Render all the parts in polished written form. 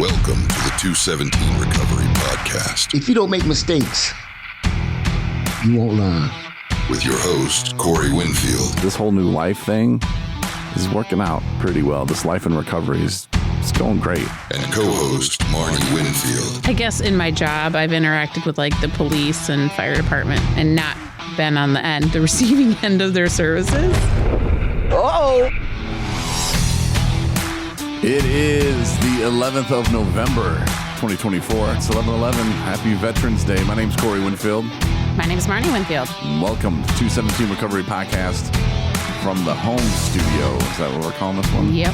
Welcome to the 217 Recovery Podcast. If you don't make mistakes, you won't learn. With your host, Corey Winfield. This whole new life thing is working out pretty well. This life in recovery is going great. And co-host, Marney Winfield. I guess in my job, I've interacted with like the police and fire department and not been on the receiving end of their services. Uh-oh. It is the 11th of November, 2024. It's 11/11. Happy Veterans Day. My name's Corey Winfield. My name is Marney Winfield. Welcome to 217 Recovery Podcast from the home studio. Is that what we're calling this one? Yep.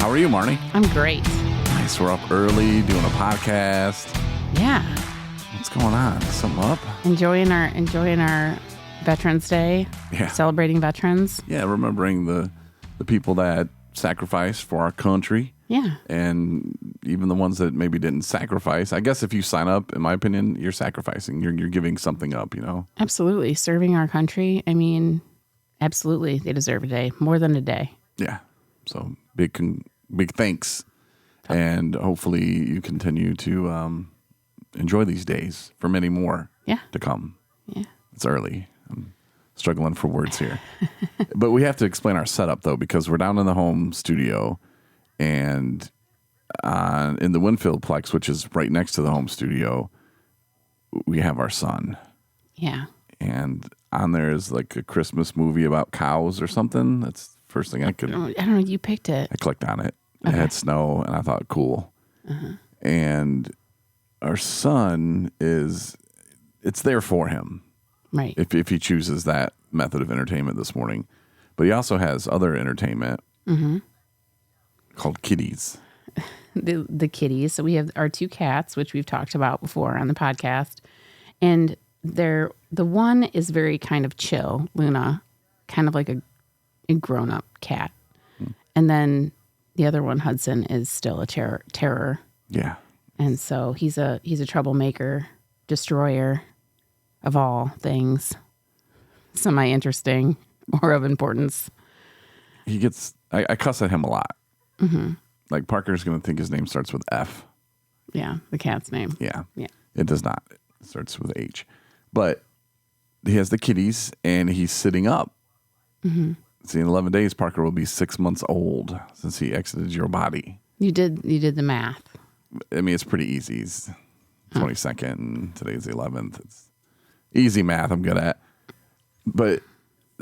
How are you, Marney? I'm great. Nice. We're up early doing a podcast. Yeah. What's going on? Something up? Enjoying our Veterans Day. Yeah. Celebrating veterans. Yeah, remembering the people that sacrificed for our country. Yeah. And even the ones that maybe didn't sacrifice. I guess if you sign up, in my opinion, you're sacrificing. You're giving something up, you know? Absolutely. Serving our country. I mean, absolutely. They deserve a day. More than a day. Yeah. So big thanks. And hopefully you continue to enjoy these days for many more to come. Yeah. It's early. I'm struggling for words here. But we have to explain our setup, though, because we're down in the home studio and in the Winfield Plex, which is right next to the home studio, we have our son. Yeah. And on there is like a Christmas movie about cows or something. That's the first thing I could... I don't know. You picked it. I clicked on it. It had snow, and I thought, cool. Uh-huh. And our son it's there for him. Right. If he chooses that method of entertainment this morning. But he also has other entertainment called kitties. The kitties. So we have our two cats, which we've talked about before on the podcast. And the one is very kind of chill, Luna, kind of like a grown-up cat. And then the other one, Hudson, is still a terror. Yeah. And so he's a troublemaker, destroyer of all things, semi-interesting or of importance. He gets... I cuss at him a lot. Mm-hmm. Like, Parker's going to think his name starts with F. Yeah, the cat's name. Yeah. Yeah. It does not. It starts with H. But he has the kitties, and he's sitting up. Mm-hmm. See, in 11 days, Parker will be 6 months old since he exited your body. You did the math. I mean, it's pretty easy. It's 22nd, and today's the 11th. It's easy math I'm good at. But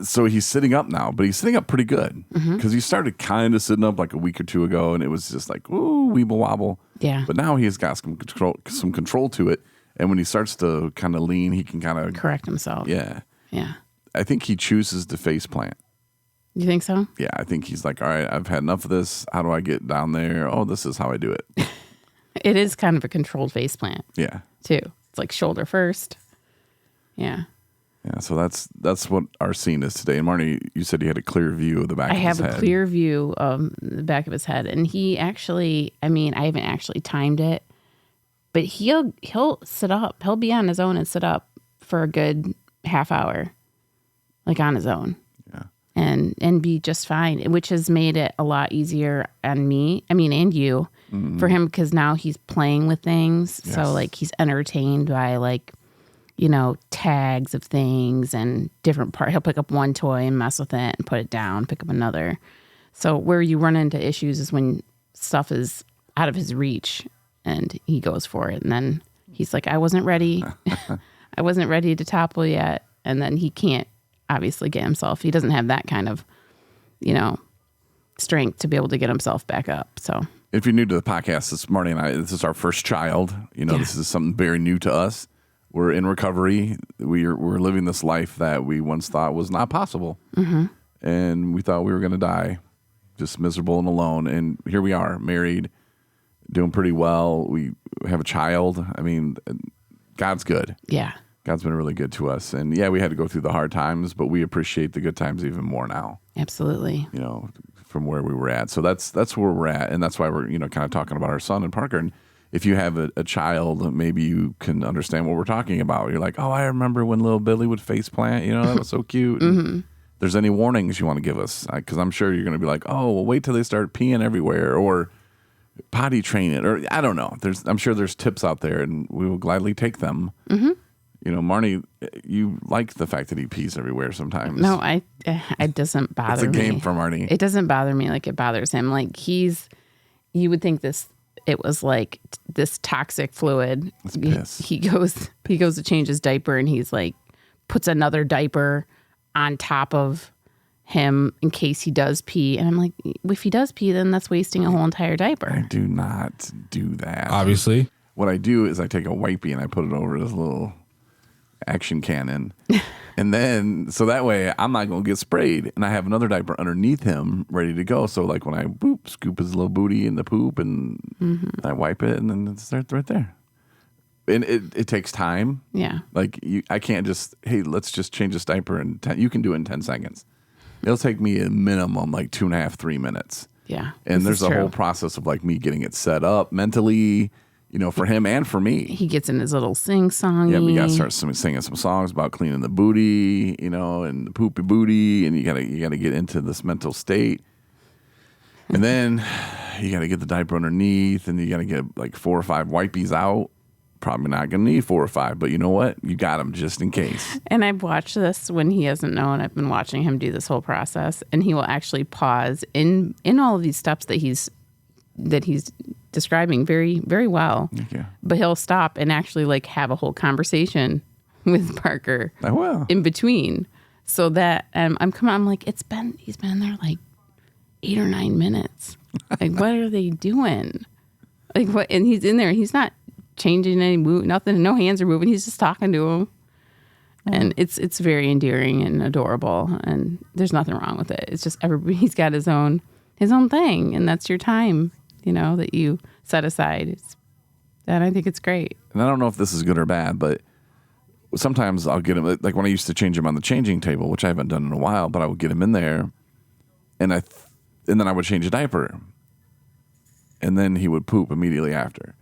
so he's sitting up now, but he's sitting up pretty good because he started kind of sitting up like a week or two ago, and it was just like, ooh, weeble wobble. Yeah. But now he has got some control to it, and when he starts to kind of lean, he can kind of correct himself. Yeah. Yeah. I think he chooses to face plant. You think so? Yeah, I think he's like, all right, I've had enough of this. How do I get down there? Oh, this is how I do it. It is kind of a controlled face plant. Yeah. Too. It's like shoulder first. Yeah. Yeah, so that's what our scene is today. And Marnie, you said you had a clear view of the back of his head. I have a clear view of the back of his head. And he actually, I mean, I haven't actually timed it, but he'll sit up. He'll be on his own and sit up for a good half hour, like on his own. Yeah. And be just fine, which has made it a lot easier on me, I mean, and you, for him, because now he's playing with things. Yes. So, like, he's entertained by, like, you know, tags of things and different parts. He'll pick up one toy and mess with it and put it down, pick up another. So where you run into issues is when stuff is out of his reach and he goes for it. And then he's like, I wasn't ready. I wasn't ready to topple yet. And then he can't obviously get himself. He doesn't have that kind of, you know, strength to be able to get himself back up. So if you're new to the podcast, this is Marnie and I. This is our first child. You know, This is something very new to us. We're in recovery. We're living this life that we once thought was not possible. Mm-hmm. And we thought we were going to die, just miserable and alone. And here we are, married, doing pretty well. We have a child. I mean, God's good. Yeah. God's been really good to us. And yeah, we had to go through the hard times, but we appreciate the good times even more now. Absolutely. You know, from where we were at. So that's where we're at. And that's why we're, you know, kind of talking about our son and Parker. And if you have a child, maybe you can understand what we're talking about. You're like, oh, I remember when little Billy would face plant. You know, that was so cute. If there's any warnings you want to give us, because I'm sure you're going to be like, oh, well, wait till they start peeing everywhere. Or potty train it, or I don't know. I'm sure there's tips out there, and we will gladly take them. Mm-hmm. You know, Marney, you like the fact that he pees everywhere sometimes. No, it doesn't bother me. It's a game for Marney. It doesn't bother me like it bothers him. Like you would think it was like this toxic fluid. It's piss. He goes to change his diaper, and he's like puts another diaper on top of him in case he does pee. And I'm like, if he does pee, then that's wasting a whole entire diaper. I do not do that. Obviously. What I do is I take a wipey and I put it over this little action cannon. And then, so that way I'm not going to get sprayed. And I have another diaper underneath him ready to go. So like when I scoop his little booty in the poop and I wipe it, and then it's right there. And it takes time. Yeah. Like I can't just, hey, let's just change this diaper in 10. You can do it in 10 seconds. It'll take me a minimum like 2.5, 3 minutes. Yeah. And there's a whole process of like me getting it set up mentally, you know, for him and for me. He gets in his little sing-songy. Yeah, we got to start singing some songs about cleaning the booty, you know, and the poopy booty, and you gotta get into this mental state. And then you got to get the diaper underneath, and you got to get like 4 or 5 wipies out. Probably not going to need 4 or 5, but you know what? You got them just in case. And I've watched this when he hasn't known. I've been watching him do this whole process, and he will actually pause in all of these steps that he's describing very, very well. Yeah. But he'll stop and actually like have a whole conversation with Parker I will. in between. So that I'm like, he's been there like 8 or 9 minutes. Like, what are they doing? Like what? And he's in there. He's not changing any move, nothing. No hands are moving. He's just talking to him, and it's very endearing and adorable. And there's nothing wrong with it. It's just everybody's got his own thing, and that's your time, you know, that you set aside. And I think it's great. And I don't know if this is good or bad, but sometimes I'll get him, like when I used to change him on the changing table, which I haven't done in a while, but I would get him in there, and then I would change a diaper, and then he would poop immediately after.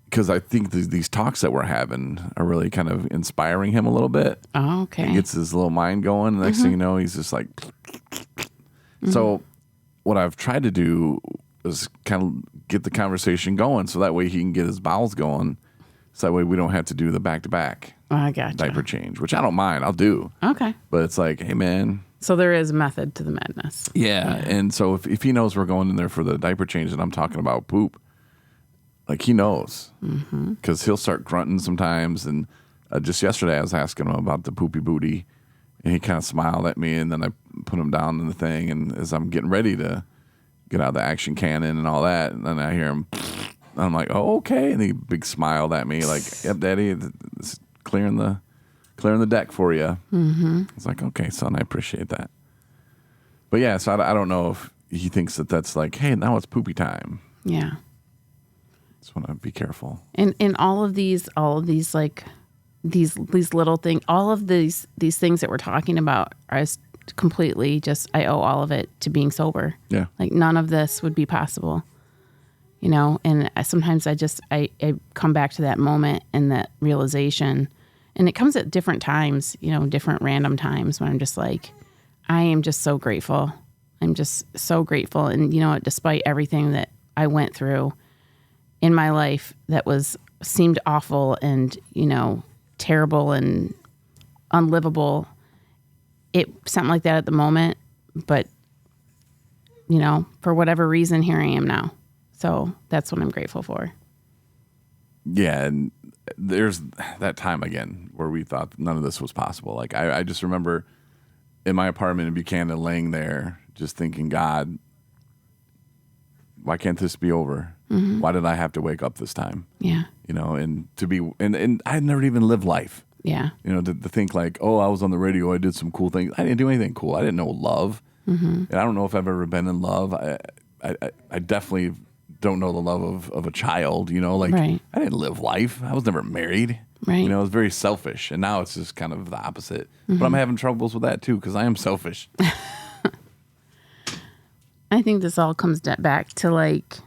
Because I think these talks that we're having are really kind of inspiring him a little bit. Oh, okay. He gets his little mind going. The next thing you know, he's just like... So what I've tried to do is kind of get the conversation going so that way he can get his bowels going. So that way we don't have to do the back-to-back I gotcha. diaper change, which I don't mind. I'll do. Okay. But it's like, hey, man... So there is method to the madness. Yeah. And so if he knows we're going in there for the diaper change and I'm talking about poop, like he knows, because he'll start grunting sometimes. And just yesterday I was asking him about the poopy booty, and he kind of smiled at me, and then I put him down in the thing, and as I'm getting ready to get out of the action cannon and all that, and then I hear him, and I'm like, oh, okay, and he big smiled at me like, yep, Daddy, it's clearing the deck for you. I was like, okay, son, I appreciate that. But yeah, so I don't know if he thinks that's like, hey, now it's poopy time. Yeah. Just want to be careful. And all of these like these little things, all of these things that we're talking about are completely just, I owe all of it to being sober. Yeah. Like none of this would be possible, you know? And sometimes I come back to that moment and that realization, and it comes at different times, you know, different random times when I'm just like, I am just so grateful. I'm just so grateful. And, you know, despite everything that I went through in my life that seemed awful and, you know, terrible and unlivable, it something like that at the moment, but, you know, for whatever reason, here I am now. So that's what I'm grateful for. Yeah, and there's that time again where we thought none of this was possible. Like I just remember in my apartment in Buchanan laying there just thinking, God, why can't this be over? Why did I have to wake up this time? Yeah. You know, and to be, and I had never even lived life. Yeah. You know, to think like, oh, I was on the radio, I did some cool things. I didn't do anything cool. I didn't know love. And I don't know if I've ever been in love. I definitely don't know the love of a child, you know, like right. I didn't live life. I was never married. Right. You know, I was very selfish. And now it's just kind of the opposite. But I'm having troubles with that too, because I am selfish. I think this all comes back to like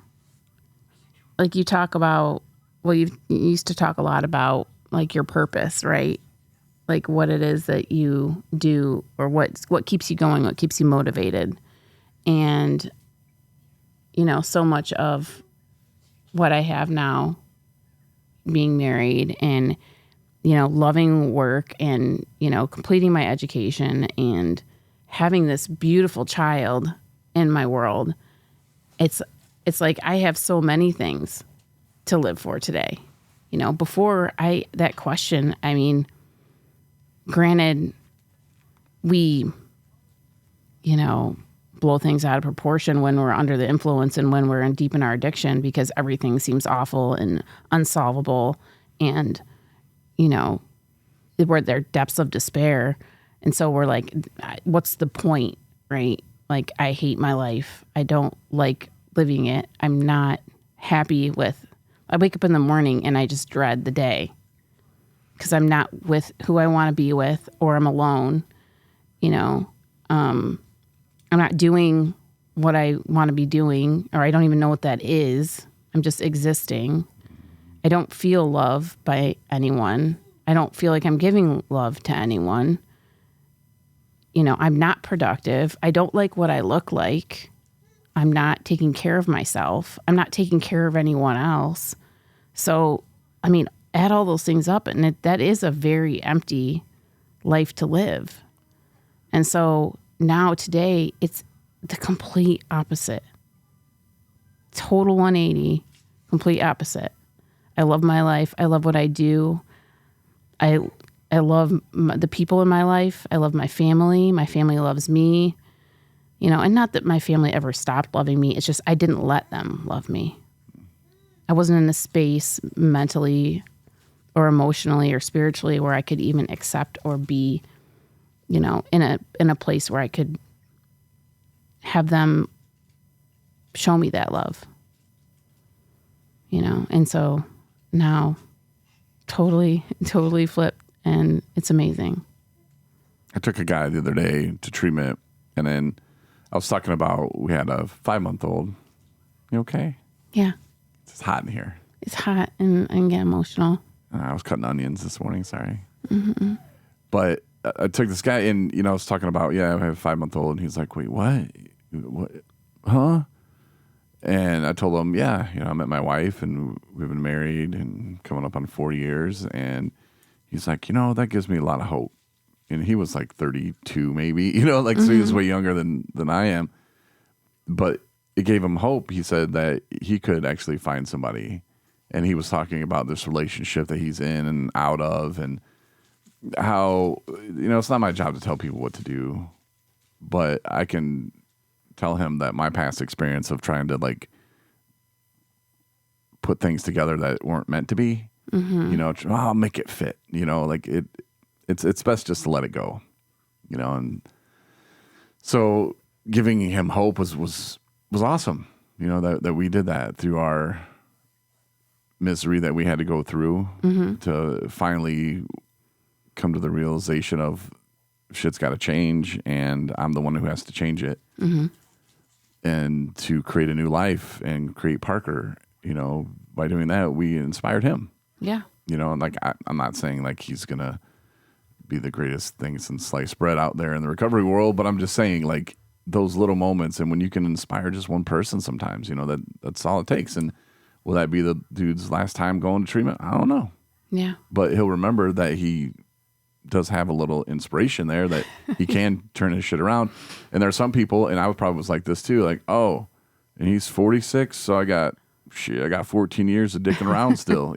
you talk about, well, you used to talk a lot about like your purpose, right? Like what it is that you do, or what keeps you going, what keeps you motivated. And, you know, so much of what I have now, being married and, loving work and, completing my education and having this beautiful child in my world, it's like I have so many things to live for today. Before that question, I mean, granted, we, blow things out of proportion when we're under the influence and when we're deep in our addiction because everything seems awful and unsolvable and, we're at their depths of despair. And so we're like, what's the point, right? Like, I hate my life. I don't like living it. I'm not happy I wake up in the morning and I just dread the day because I'm not with who I want to be with, or I'm alone, I'm not doing what I want to be doing, or I don't even know what that is. I'm just existing. I don't feel love by anyone. I don't feel like I'm giving love to anyone. I'm not productive. I don't like what I look like. I'm not taking care of myself. I'm not taking care of anyone else. So, I mean, add all those things up, and that is a very empty life to live. And so now today, it's the complete opposite. Total 180, complete opposite. I love my life. I love what I do. I love the people in my life. I love my family. My family loves me. And not that my family ever stopped loving me. It's just I didn't let them love me. I wasn't in a space mentally or emotionally or spiritually where I could even accept or be, in a place where I could have them show me that love. And so now totally flipped, and it's amazing. I took a guy the other day to treatment, and then I was talking about we had a 5-month-old. You okay? Yeah. It's hot in here. It's hot, and I get emotional. I was cutting onions this morning. Sorry. Mm-hmm. But I took this guy in, I was talking about, I have a 5-month-old. And he's like, wait, what? What? Huh? And I told him, I met my wife and we've been married and coming up on 4 years. And he's like, that gives me a lot of hope. And he was like 32 maybe, so he was way younger than I am. But it gave him hope. He said that he could actually find somebody. And he was talking about this relationship that he's in and out of, and how, it's not my job to tell people what to do, but I can tell him that my past experience of trying to put things together that weren't meant to be, I'll make it fit, it's best just to let it go, and so giving him hope was awesome, that we did that through our misery that we had to go through to finally come to the realization of shit's got to change, and I'm the one who has to change it, and to create a new life and create Parker. By doing that, we inspired him. Yeah. And I'm not saying he's gonna be the greatest thing since sliced bread out there in the recovery world, but I'm just saying those little moments, and when you can inspire just one person, sometimes that's all it takes. And will that be the dude's last time going to treatment? I don't know. Yeah. But he'll remember that he does have a little inspiration there, that he can turn his shit around. And there are some people, and I probably was like this too, and he's 46, so I got 14 years of dicking around still.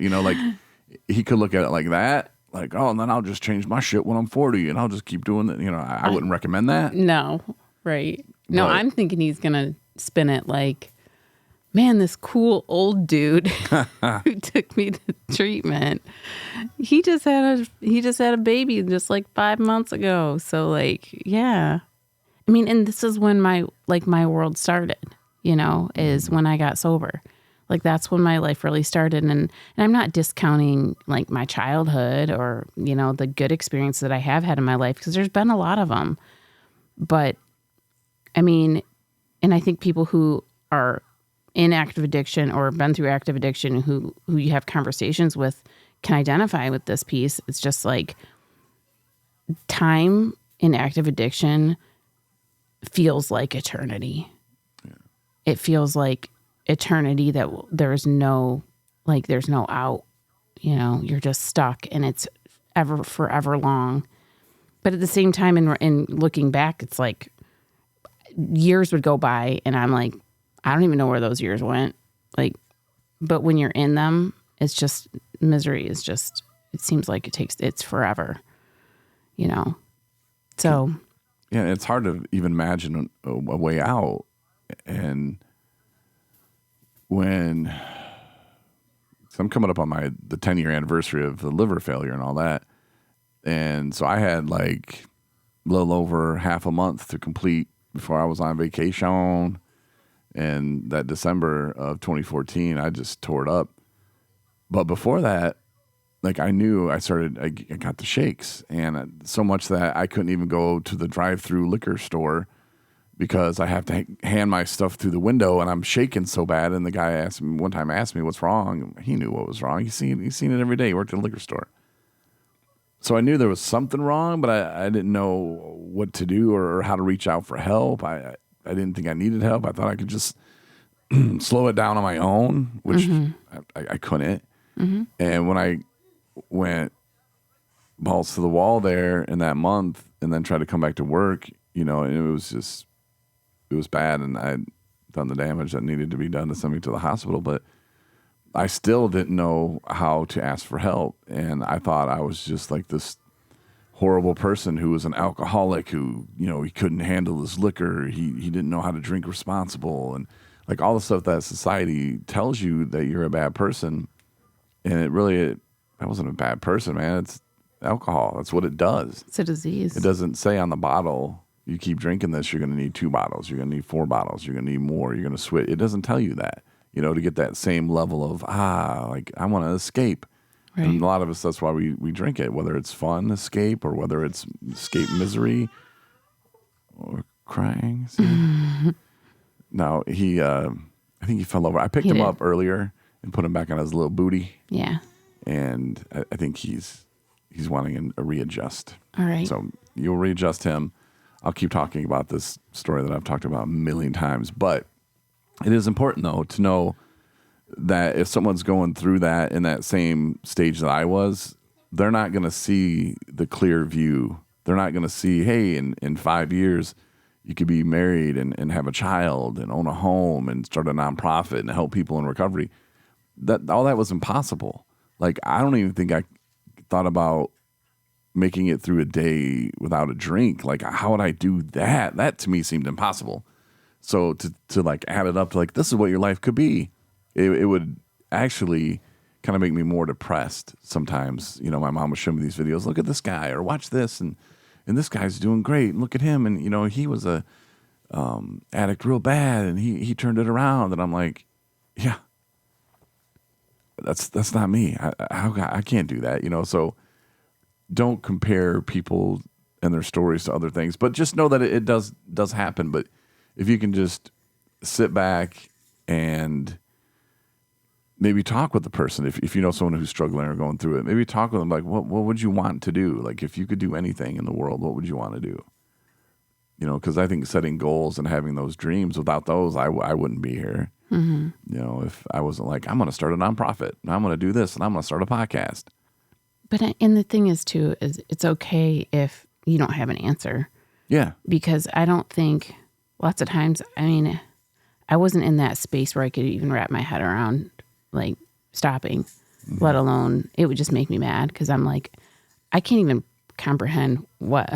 He could look at it like that, and then I'll just change my shit when I'm 40 and I'll just keep doing it. I wouldn't recommend that. No, right. No, but I'm thinking he's going to spin it man, this cool old dude who took me to treatment, he just had a baby just 5 months ago. So yeah. I mean, and this is when my world started, is when I got sober. That's when my life really started. And I'm not discounting my childhood or, the good experience that I have had in my life, because there's been a lot of them. But I mean, and I think people who are in active addiction or been through active addiction who you have conversations with can identify with this piece. It's just time in active addiction feels like eternity. Yeah. It feels like eternity that there's no out, you're just stuck and it's forever long. But at the same time, in looking back, it's like years would go by and I'm like, I don't even know where those years went. Like, but when you're in them, it's just misery is just, it seems like it's forever, So. Yeah. It's hard to even imagine a way out. And when I'm coming up on the 10-year anniversary of the liver failure and all that. And so I had like a little over half a month to complete before I was on vacation. And that December of 2014, I just tore it up. But before that, like I knew I got the shakes, and so much that I couldn't even go to the drive-through liquor store because I have to hand my stuff through the window, and I'm shaking so bad. And the guy one time asked me what's wrong. He knew what was wrong. He's seen it every day. He worked at a liquor store. So I knew there was something wrong, but I didn't know what to do or how to reach out for help. I didn't think I needed help. I thought I could just slow it down on my own, which I couldn't. Mm-hmm. And when I went balls to the wall there in that month and then tried to come back to work, it was bad. And I'd done the damage that needed to be done to send me to the hospital. But I still didn't know how to ask for help. And I thought I was just like this horrible person who was an alcoholic who, he couldn't handle his liquor. He didn't know how to drink responsible. And like all the stuff that society tells you that you're a bad person. And I wasn't a bad person, man. It's alcohol. That's what it does. It's a disease. It doesn't say on the bottle, you keep drinking this, you're going to need 2 bottles. You're going to need 4 bottles. You're going to need more. You're going to switch. It doesn't tell you that, to get that same level of, like I want to escape. Right. And a lot of us, that's why we drink it, whether it's fun, escape, or whether it's escape misery or crying. No, I think he fell over. I picked him up earlier and put him back on his little booty. Yeah. And I think he's wanting a readjust. All right. So you'll readjust him. I'll keep talking about this story that I've talked about a million times. But it is important, though, to know that if someone's going through that in that same stage that I was, they're not going to see the clear view. They're not going to see, hey, in 5 years, you could be married and have a child and own a home and start a nonprofit and help people in recovery. All that was impossible. Like, I don't even think I thought about making it through a day without a drink. Like, how would I do that? That to me seemed impossible. So to like add it up to like, this is what your life could be. It would actually kind of make me more depressed sometimes. My mom would show me these videos. Look at this guy, or watch this, and this guy's doing great. Look at him, and he was a addict real bad, and he turned it around. And I'm like, yeah, that's not me. I can't do that. So don't compare people and their stories to other things, but just know that it does happen. But if you can just sit back and maybe talk with the person, if you know someone who's struggling or going through it, maybe talk with them like, what would you want to do? Like, if you could do anything in the world, what would you want to do? Because I think setting goals and having those dreams, without those, I wouldn't be here. Mm-hmm. If I wasn't like, I'm going to start a nonprofit, and I'm going to do this, and I'm going to start a podcast. But, and the thing is, too, is it's okay if you don't have an answer. Yeah. Because I don't think lots of times, I wasn't in that space where I could even wrap my head around like stopping, let alone it would just make me mad because I'm like, I can't even comprehend what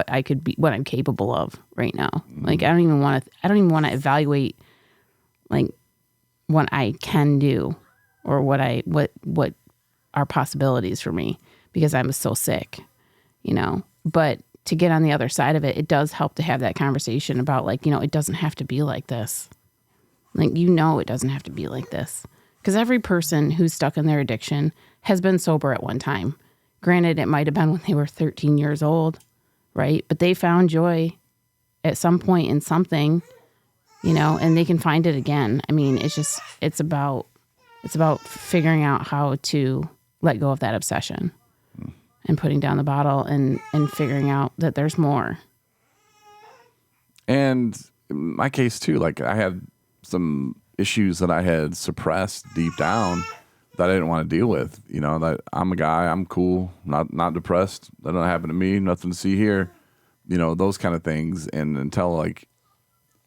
I could be, what I'm capable of right now. Like, I don't even want to evaluate like what I can do or what are possibilities for me because I'm so sick, but to get on the other side of it, it does help to have that conversation about like, it doesn't have to be like this. Like, it doesn't have to be like this. Because every person who's stuck in their addiction has been sober at one time. Granted, it might have been when they were 13 years old, right? But they found joy at some point in something, and they can find it again. It's about figuring out how to let go of that obsession and putting down the bottle and figuring out that there's more. And in my case too, like I had some issues that I had suppressed deep down that I didn't want to deal with. You know, that I'm a guy, I'm cool, not depressed. That don't happen to me. Nothing to see here. You know, those kind of things. And until like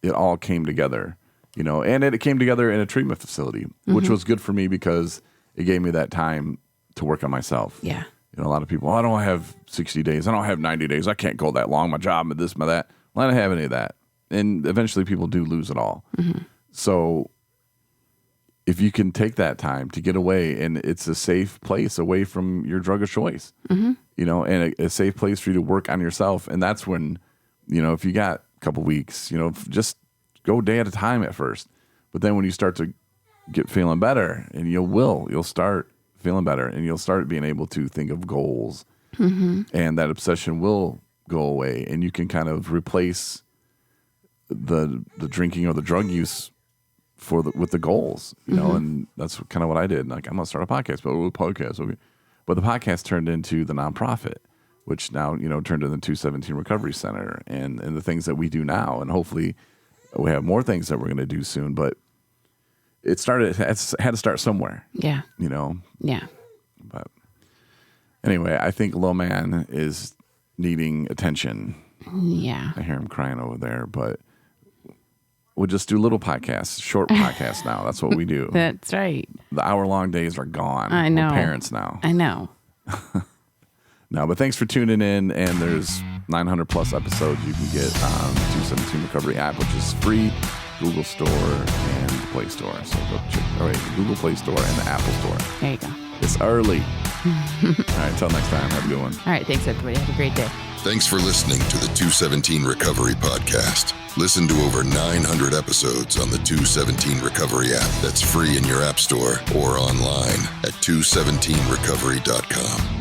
it all came together, you know, and it came together in a treatment facility, which was good for me because it gave me that time to work on myself. Yeah. You know, a lot of people, I don't have 60 days. I don't have 90 days. I can't go that long. My job, my this, my that. Well, I don't have any of that. And eventually people do lose it all. So if you can take that time to get away, and it's a safe place away from your drug of choice, you know, and a safe place for you to work on yourself. And that's when, you know, if you got a couple weeks, you know, just go day at a time at first. But then when you start to get feeling better, and you'll start feeling better, and you'll start being able to think of goals, and that obsession will go away, and you can kind of replace the drinking or the drug use with the goals, you know, and that's kind of what I did. Like, I'm gonna start a podcast, okay. But the podcast turned into the nonprofit, which now, you know, turned into the 217 Recovery Center, and the things that we do now, and hopefully we have more things that we're going to do soon. But it had to start somewhere. Yeah. You know? Yeah. But anyway, I think Lil Man is needing attention. Yeah. I hear him crying over there, but we'll just do little podcasts, short podcasts now. That's what we do. That's right. The hour-long days are gone. I know. We're parents now. I know. No, but thanks for tuning in, and there's 900 plus episodes you can get on the 217 Recovery app, which is free, Google Store and Play Store. So go check Google Play Store and the Apple Store. There you go. It's early. All right, until next time, have a good one. All right, thanks everybody. Have a great day. Thanks for listening to the 217 Recovery Podcast. Listen to over 900 episodes on the 217 Recovery app that's free in your app store or online at 217recovery.com.